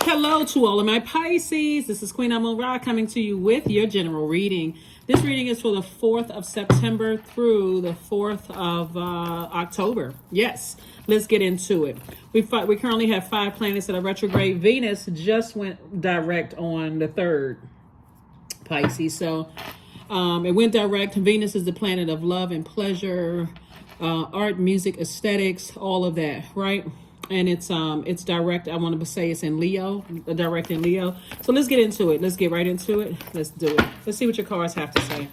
Hello to all of my Pisces. This is Queen Amun Ra coming to you with your general reading. This reading is for the 4th of September through the 4th of October. Yes, let's get into it. We currently have 5 planets that are retrograde. Venus just went direct on the 3rd, Pisces. So it went direct. Venus is the planet of love and pleasure, art, music, aesthetics, all of that, right? And it's direct. I want to say it's in Leo, direct in Leo. So let's get into it. Let's get right into it. Let's do it. Let's see what your cards have to say.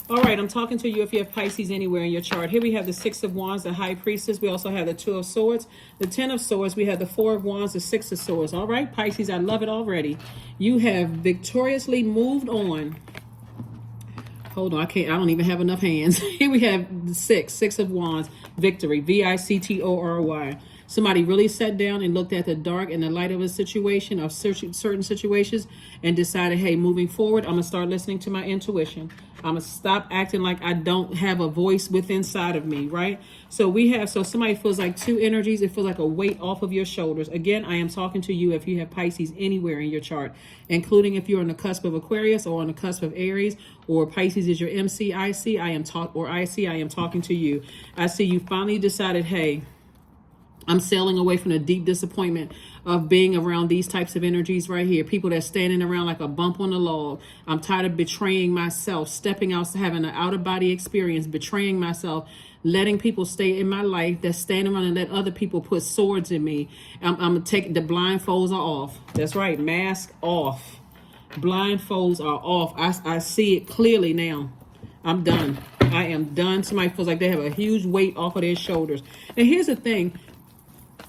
All right, I'm talking to you if you have Pisces anywhere in your chart. Here we have the 6 of Wands, the High Priestess. We also have the 2 of Swords, the 10 of Swords. We have the 4 of Wands, the 6 of Swords. All right, Pisces, I love it already. You have victoriously moved on. Hold on, I don't even have enough hands. Here we have the 6 of Wands, victory, victory. Somebody really sat down and looked at the dark and the light of a situation, of certain situations, and decided, hey, moving forward, I'm going to start listening to my intuition. I'm going to stop acting like I don't have a voice within inside of me, right? So somebody feels like 2 energies. It feels like a weight off of your shoulders. Again, I am talking to you if you have Pisces anywhere in your chart, including if you're on the cusp of Aquarius or on the cusp of Aries, or Pisces is your MCIC. I am talking to you. I see you finally decided, hey, I'm sailing away from the deep disappointment of being around these types of energies right here. People that's standing around like a bump on the log. I'm tired of betraying myself, stepping out, having an out-of-body experience, betraying myself, letting people stay in my life that's standing around and let other people put swords in me. I'm going to take the blindfolds are off. That's right. Mask off. Blindfolds are off. I see it clearly now. I'm done. I am done. Somebody feels like they have a huge weight off of their shoulders. And here's the thing.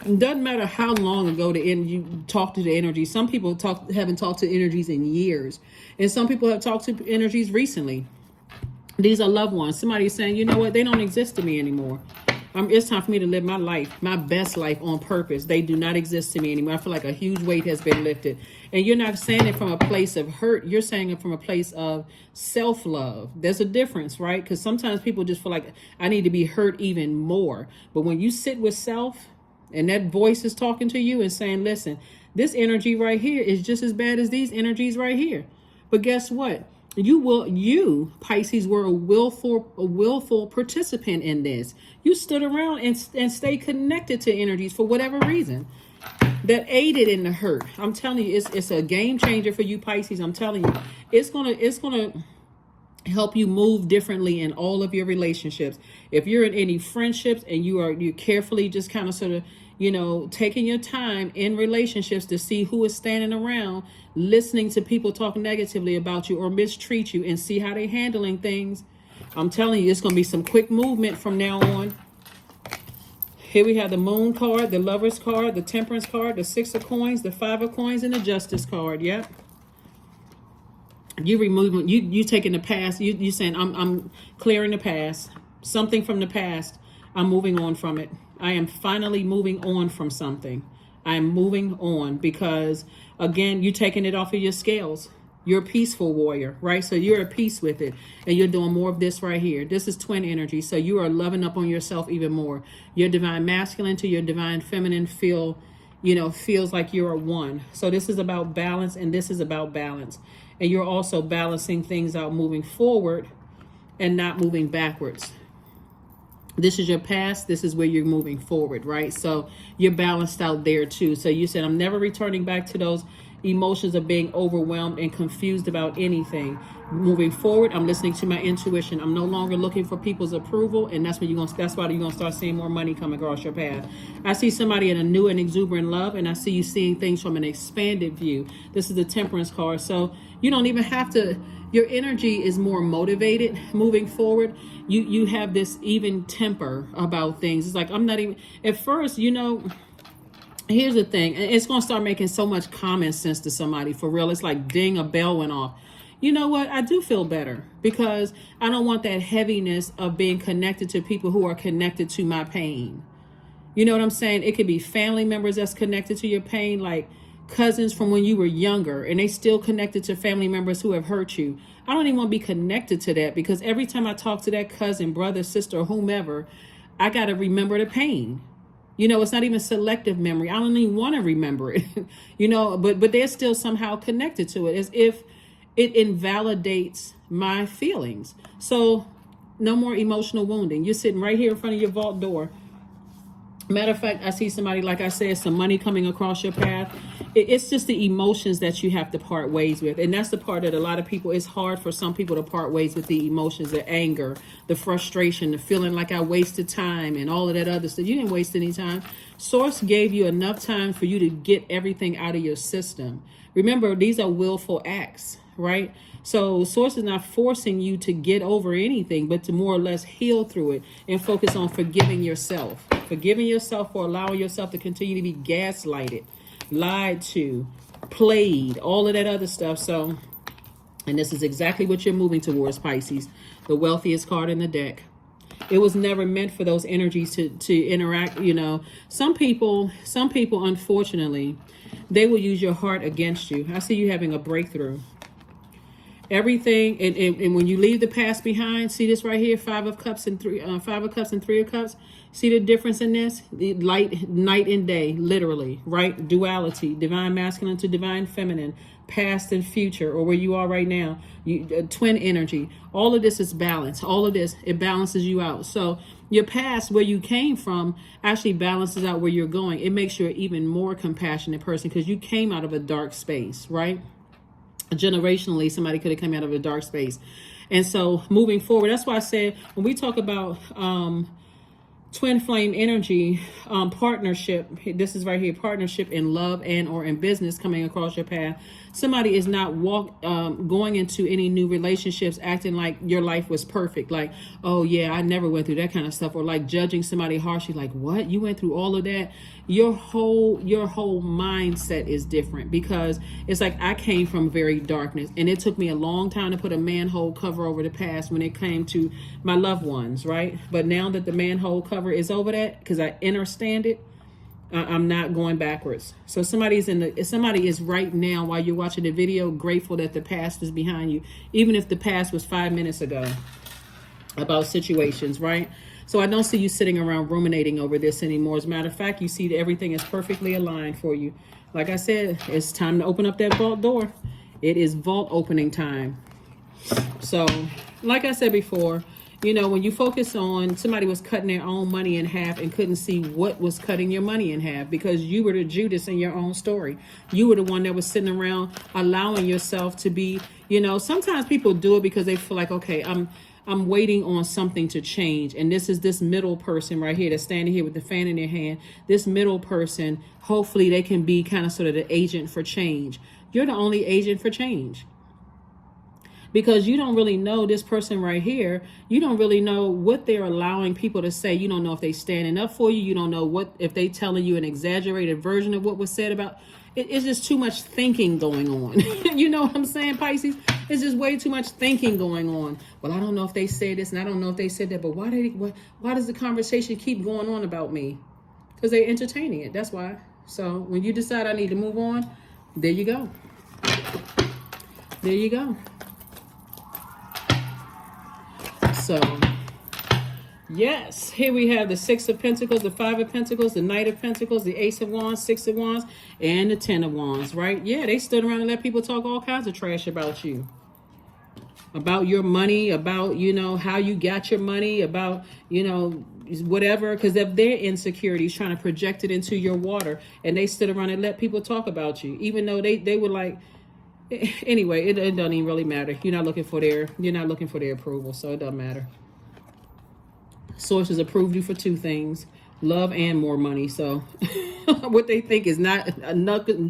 It doesn't matter how long ago you talked to the energy. Some people haven't talked to energies in years. And some people have talked to energies recently. These are loved ones. Somebody's saying, you know what? They don't exist to me anymore. It's time for me to live my life, my best life on purpose. They do not exist to me anymore. I feel like a huge weight has been lifted. And you're not saying it from a place of hurt. You're saying it from a place of self-love. There's a difference, right? Because sometimes people just feel like I need to be hurt even more. But when you sit with self, and that voice is talking to you and saying, listen, this energy right here is just as bad as these energies right here. But guess what? You, Pisces, were a willful participant in this. You stood around and stayed connected to energies for whatever reason that aided in the hurt. I'm telling you, it's a game changer for you, Pisces. I'm telling you, it's gonna help you move differently in all of your relationships. If you're in any friendships and you carefully just kind of sort of, taking your time in relationships to see who is standing around, listening to people talk negatively about you or mistreat you and see how they're handling things. I'm telling you, it's going to be some quick movement from now on. Here we have the Moon card, the Lovers card, the Temperance card, the 6 of Coins, the 5 of Coins, and the Justice card. Yep. You removing, you taking the past. You saying I'm clearing the past. Something from the past. I'm moving on from it. I am finally moving on from something. I am moving on because, again, you're taking it off of your scales. You're a peaceful warrior, right? So you're at peace with it. And you're doing more of this right here. This is twin energy. So you are loving up on yourself even more. Your divine masculine to your divine feminine feels like you're a one. So this is about balance and this is about balance. And you're also balancing things out, moving forward and not moving backwards. This is your past. This is where you're moving forward, right? So you're balanced out there too. So you said, I'm never returning back to those emotions of being overwhelmed and confused about anything. Moving forward, I'm listening to my intuition. I'm no longer looking for people's approval, and that's why you're gonna start seeing more money come across your path. I see somebody in a new and exuberant love, and I see you seeing things from an expanded view. This is the Temperance card, so you don't even have to. Your energy is more motivated moving forward. You have this even temper about things. It's like I'm not even at first. Here's the thing, and it's gonna start making so much common sense to somebody for real. It's like ding, a bell went off. You know what? I do feel better because I don't want that heaviness of being connected to people who are connected to my pain. You know what I'm saying? It could be family members that's connected to your pain, like cousins from when you were younger, and they still connected to family members who have hurt you. I don't even want to be connected to that because every time I talk to that cousin, brother, sister, or whomever, I got to remember the pain. You know, it's not even selective memory. I don't even want to remember it. You know, but they're still somehow connected to it, as if it invalidates my feelings. So no more emotional wounding. You're sitting right here in front of your vault door. Matter of fact, I see somebody, like I said, some money coming across your path. It's just the emotions that you have to part ways with. And that's the part that a lot of people, it's hard for some people to part ways with the emotions, the anger, the frustration, the feeling like I wasted time and all of that other stuff. You didn't waste any time. Source gave you enough time for you to get everything out of your system. Remember, these are willful acts, right? So Source is not forcing you to get over anything, but to more or less heal through it and focus on forgiving yourself. Forgiving yourself for allowing yourself to continue to be gaslighted, lied to, played, all of that other stuff. So, and this is exactly what you're moving towards, Pisces. The wealthiest card in the deck. It was never meant for those energies to interact. You know, some people, unfortunately, they will use your heart against you. I see you having a breakthrough. Everything, and when you leave the past behind, see this right here, Five of Cups and Three of Cups. See the difference in this? The light, night and day, literally, right? Duality, divine masculine to divine feminine, past and future, or where you are right now. Twin energy. All of this is balance. All of this, it balances you out. So your past, where you came from, actually balances out where you're going. It makes you an even more compassionate person because you came out of a dark space, right? Generationally, somebody could have come out of a dark space. And so moving forward, that's why I said when we talk about twin flame energy, partnership, this is right here, partnership in love and or in business coming across your path. Somebody is not going into any new relationships acting like your life was perfect, like, oh yeah, I never went through that kind of stuff, or like judging somebody harshly, like, what, you went through all of that? Your whole mindset is different, because it's like, I came from very darkness, and it took me a long time to put a manhole cover over the past when it came to my loved ones, right? But now that the manhole cover is over that, because I understand it, I'm not going backwards. So somebody is right now, while you're watching the video, grateful that the past is behind you, even if the past was 5 minutes ago, about situations, right? So I don't see you sitting around ruminating over this anymore. As a matter of fact, you see that everything is perfectly aligned for you. Like I said, it's time to open up that vault door. It is vault opening time. So, like I said before, you know, when you focus on somebody was cutting their own money in half and couldn't see what was cutting your money in half, because you were the Judas in your own story. You were the one that was sitting around allowing yourself to be, you know, sometimes people do it because they feel like, okay, I'm waiting on something to change. And this is this middle person right here that's standing here with the fan in their hand. This middle person, hopefully they can be kind of sort of the agent for change. You're the only agent for change. Because you don't really know this person right here. You don't really know what they're allowing people to say. You don't know if they're standing up for you. You don't know what if they telling you an exaggerated version of what was said about. It's just too much thinking going on. You know what I'm saying, Pisces? It's just way too much thinking going on. Well, I don't know if they said this and I don't know if they said that, but why does the conversation keep going on about me? Because they're entertaining it. That's why. So when you decide I need to move on, there you go. There you go. So, yes, here we have the Six of Pentacles, the Five of Pentacles, the Knight of Pentacles, the Ace of Wands, Six of Wands, and the Ten of Wands, right? Yeah, they stood around and let people talk all kinds of trash about you. About your money, about, you know, how you got your money, about, you know, whatever, because of their insecurities, trying to project it into your water. And they stood around and let people talk about you, even though they were like, anyway, it doesn't even really matter. You're not looking for their approval, so it doesn't matter. Sources approved you for two things: love and more money. So what they think is not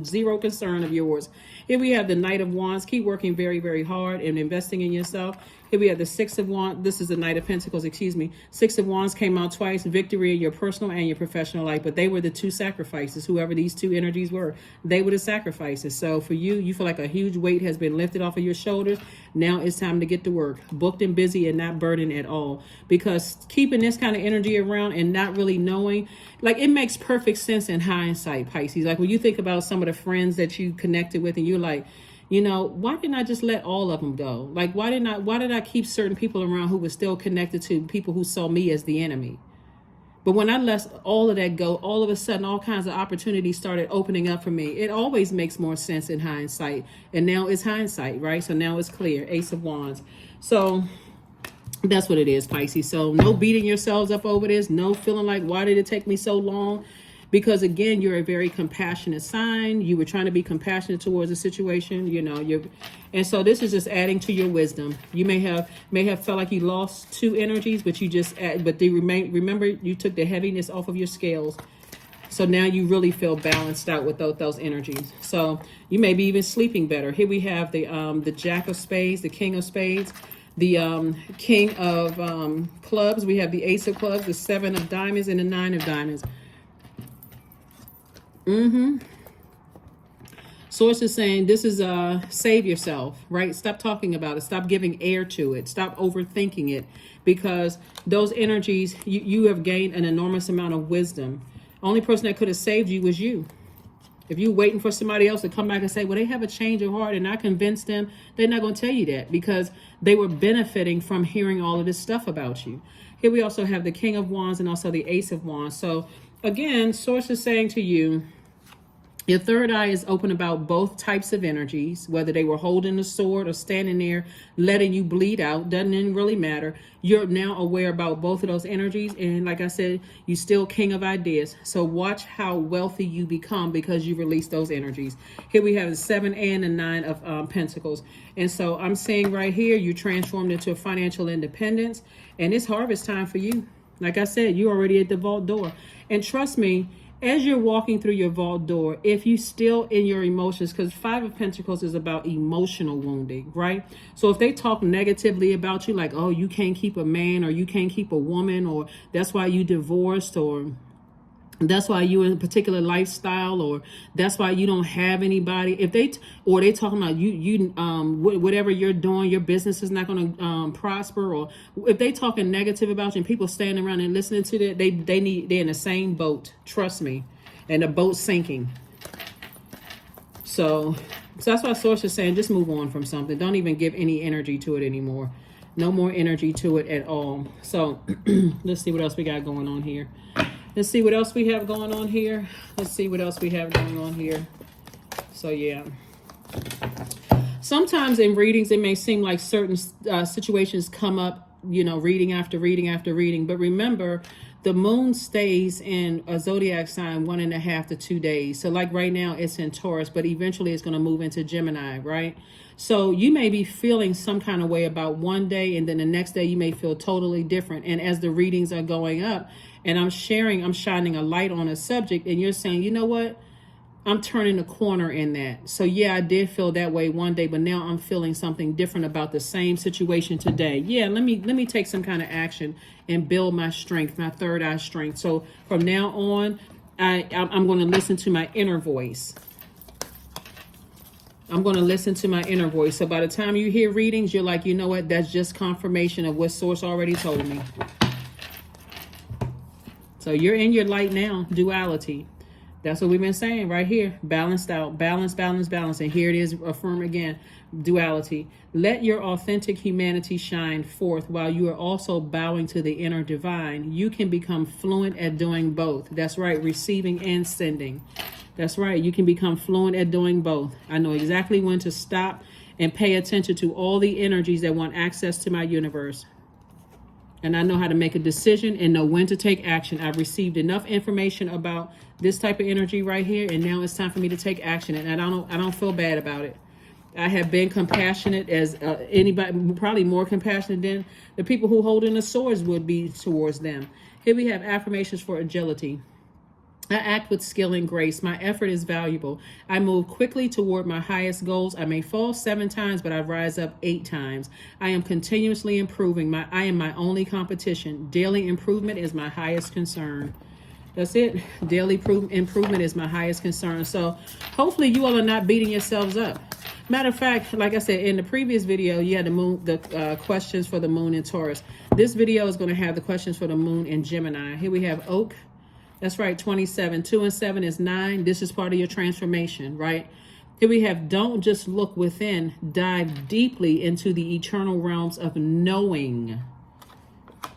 zero concern of yours. Here we have the Knight of Wands. Keep working very, very hard and investing in yourself. Here we have the Six of Wands. This is the Knight of Pentacles, excuse me. Six of Wands came out twice. Victory in your personal and your professional life. But they were the two sacrifices. Whoever these two energies were, they were the sacrifices. So for you, you feel like a huge weight has been lifted off of your shoulders. Now it's time to get to work. Booked and busy and not burdened at all. Because keeping this kind of energy around and not really knowing, like, it makes perfect sense in hindsight, Pisces. Like when you think about some of the friends that you connected with and you're like, you know, why didn't I just let all of them go? Like, why did I keep certain people around who were still connected to people who saw me as the enemy? But when I let all of that go, all of a sudden, all kinds of opportunities started opening up for me. It always makes more sense in hindsight. And now it's hindsight, right? So now it's clear. Ace of Wands. So that's what it is, Pisces. So no beating yourselves up over this. No feeling like, why did it take me so long? Because again, you're a very compassionate sign. You were trying to be compassionate towards a situation, you know, and so this is just adding to your wisdom. You may have felt like you lost two energies, but you just but they remember you took the heaviness off of your scales. So now you really feel balanced out with those energies. So you may be even sleeping better. Here we have the Jack of Spades, the King of Spades, the King of Clubs. We have the Ace of Clubs, the Seven of Diamonds, and the Nine of Diamonds. Source is saying this is save yourself, right? Stop talking about it. Stop giving air to it. Stop overthinking it, because those energies, you have gained an enormous amount of wisdom. Only person that could have saved you was you. If you're waiting for somebody else to come back and say, well, they have a change of heart and I convinced them, they're not going to tell you that, because they were benefiting from hearing all of this stuff about you. Here we also have the King of Wands and also the Ace of Wands. So again, Source is saying to you, your third eye is open about both types of energies, whether they were holding the sword or standing there letting you bleed out. Doesn't even really matter. You're now aware about both of those energies. And like I said, you still king of ideas. So watch how wealthy you become because you release those energies. Here we have the 7 and the 9 of Pentacles. And so I'm saying right here, you transformed into a financial independence. And it's harvest time for you. Like I said, you're already at the vault door. And trust me, as you're walking through your vault door, if you still in your emotions, because 5 of Pentacles is about emotional wounding, right? So if they talk negatively about you, like, oh, you can't keep a man, or you can't keep a woman, or that's why you divorced, or that's why you in a particular lifestyle, or that's why you don't have anybody. If they or they talking about whatever you're doing, your business is not going to prosper, or if they talking negative about you and people standing around and listening to that, they're in the same boat. Trust me, and the boat's sinking. So that's why Source is saying just move on from something. Don't even give any energy to it anymore. No more energy to it at all. So let's see what else we got going on here. Let's see what else we have going on here. Let's see what else we have going on here. So, yeah. Sometimes in readings, it may seem like certain situations come up, you know, reading after reading after reading. But remember, the moon stays in a zodiac sign 1.5 to 2 days. So like right now, it's in Taurus, but eventually it's going to move into Gemini, right? So you may be feeling some kind of way about one day, and then the next day you may feel totally different. And as the readings are going up, and I'm shining a light on a subject, and you're saying, you know what? I'm turning a corner in that. So yeah, I did feel that way one day, but now I'm feeling something different about the same situation today. Yeah, let me take some kind of action and build my strength, my third eye strength. So from now on, I'm going to listen to my inner voice. I'm going to listen to my inner voice. So by the time you hear readings, you're like, you know what? That's just confirmation of what Source already told me. So you're in your light now, duality. That's what we've been saying right here. Balanced out, balance, balance, balance. And here it is, affirm again, duality. Let your authentic humanity shine forth while you are also bowing to the inner divine. You can become fluent at doing both. That's right, receiving and sending. That's right, you can become fluent at doing both. I know exactly when to stop and pay attention to all the energies that want access to my universe. And I know how to make a decision and know when to take action. I've received enough information about this type of energy right here, and now it's time for me to take action. And I don't feel bad about it. I have been compassionate as anybody, probably more compassionate than the people who hold in the swords would be towards them. Here we have affirmations for agility. I act with skill and grace. My effort is valuable. I move quickly toward my highest goals. I may fall 7 times, but I rise up 8 times. I am continuously improving. I am my only competition. Daily improvement is my highest concern. That's it. Daily improvement is my highest concern. So hopefully you all are not beating yourselves up. Matter of fact, like I said, in the previous video, you had the questions for the moon in Taurus. This video is going to have the questions for the moon in Gemini. Here we have Oak. That's right, 27. 2 and 7 is 9. This is part of your transformation, right? Here we have, don't just look within, dive deeply into the eternal realms of knowing.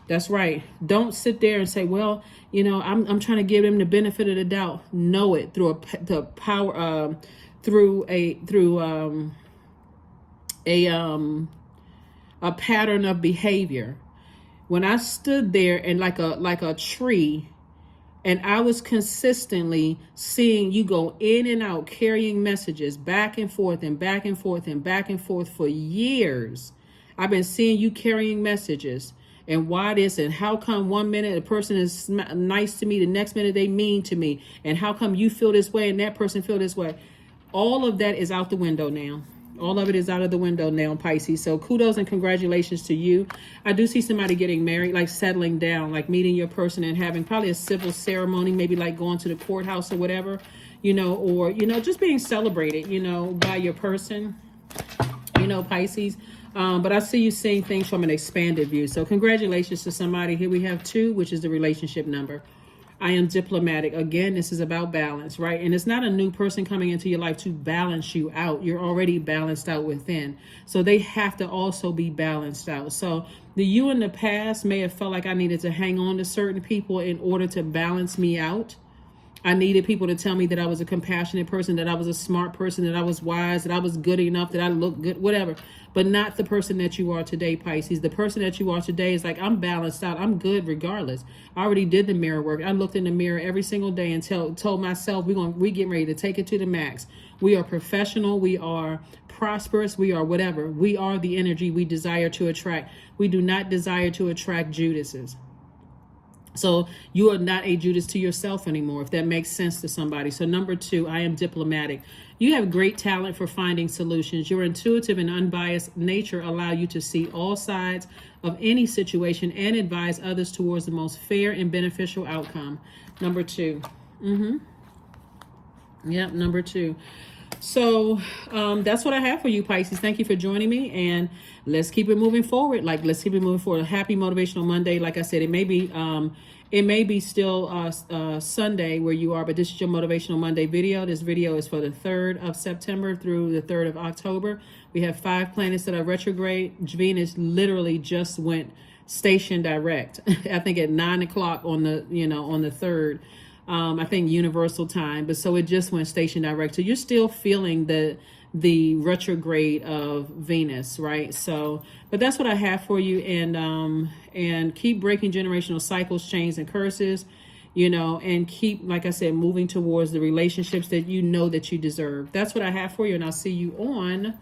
That's right. Don't sit there and say, well, I'm trying to give them the benefit of the doubt. Know it through the power, through a pattern of behavior. When I stood there and like a tree, and I was consistently seeing you go in and out, carrying messages back and forth and back and forth and back and forth for years. I've been seeing you carrying messages. And why this, and how come one minute a person is nice to me, the next minute they mean to me, and how come you feel this way and that person feel this way? All of that is out the window now. All of it is out of the window now, Pisces. So kudos and congratulations to you. I do see somebody getting married, like settling down, like meeting your person and having probably a civil ceremony, maybe like going to the courthouse or whatever, or, just being celebrated, by your person, Pisces. But I see you seeing things from an expanded view. So congratulations to somebody. Here we have 2, which is the relationship number. I am diplomatic. Again, this is about balance, right? And it's not a new person coming into your life to balance you out. You're already balanced out within. So they have to also be balanced out. So the you in the past may have felt like I needed to hang on to certain people in order to balance me out. I needed people to tell me that I was a compassionate person, that I was a smart person, that I was wise, that I was good enough, that I looked good, whatever. But not the person that you are today, Pisces. The person that you are today is like, I'm balanced out. I'm good regardless. I already did the mirror work. I looked in the mirror every single day and told myself, we getting ready to take it to the max. We are professional. We are prosperous. We are whatever. We are the energy we desire to attract. We do not desire to attract Judases. So you are not a Judas to yourself anymore, if that makes sense to somebody. So number 2, I am diplomatic. You have great talent for finding solutions. Your intuitive and unbiased nature allow you to see all sides of any situation and advise others towards the most fair and beneficial outcome. Number 2. Yep, number 2. So that's what I have for you, Pisces. Thank you for joining me, and let's keep it moving forward. Let's keep it moving forward. Happy Motivational Monday. Like I said, it may be still Sunday where you are, but this is your Motivational Monday video. This video is for the 3rd of September through the 3rd of October. We have 5 planets that are retrograde. Venus literally just went station direct. I think at 9 o'clock on the 3rd. I think universal time, but so it just went station direct. So you're still feeling the retrograde of Venus, right? So, but that's what I have for you, and keep breaking generational cycles, chains, and curses, and keep, like I said, moving towards the relationships that that you deserve. That's what I have for you, and I'll see you on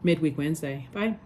Midweek Wednesday. Bye.